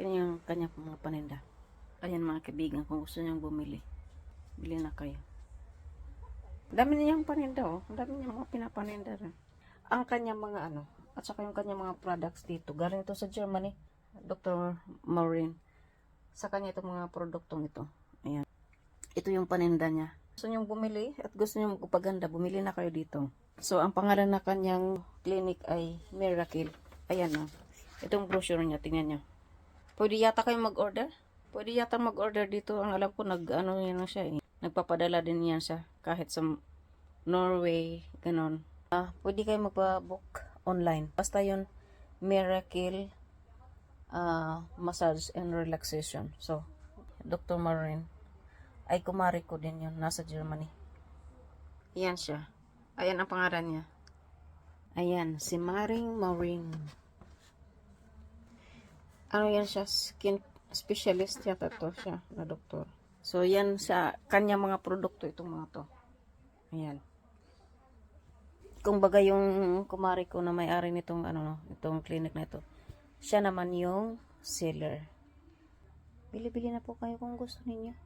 Yan yung kanyang mga paninda. Ayan mga kaibigan, kung gusto niyang bumili, bili na kayo. Dami niyang paninda oh. Dami niyang mga pinapaninda rin. Ang kanyang mga ano, at saka yung kanyang mga products dito. Galing ito sa Germany. Dr. Maureen. Sa kanya itong mga produktong ito. Ayan. Ito yung paninda niya. Gusto niyong bumili at gusto niyong magpaganda, bumili na kayo dito. So, ang pangalan na kanyang clinic ay Miracle. Ayan o. Itong brochure niya, tingnan niyo. Pwede yata kayo mag-order? Pwede yata mag-order dito. Ang alam ko, nag-ano yan na siya eh. Nagpapadala din yan siya. Kahit sa Norway, ganon. Pwede kayo magpa-book online. Basta yun, Miracle Massage and Relaxation. So, Dr. Maureen. Ay, kumari ko din yun. Nasa Germany. Ayan siya. Ayan ang pangalan niya. Ayan, si Maring Maureen. Ano yan siya? Skin specialist yata to siya na doktor. So, yan sa kanya mga produkto itong mga to. Ayan. Kung baga yung kumari ko na may-ari nitong ano, itong clinic na ito. Siya naman yung seller. Bili-bili na po kayo kung gusto ninyo.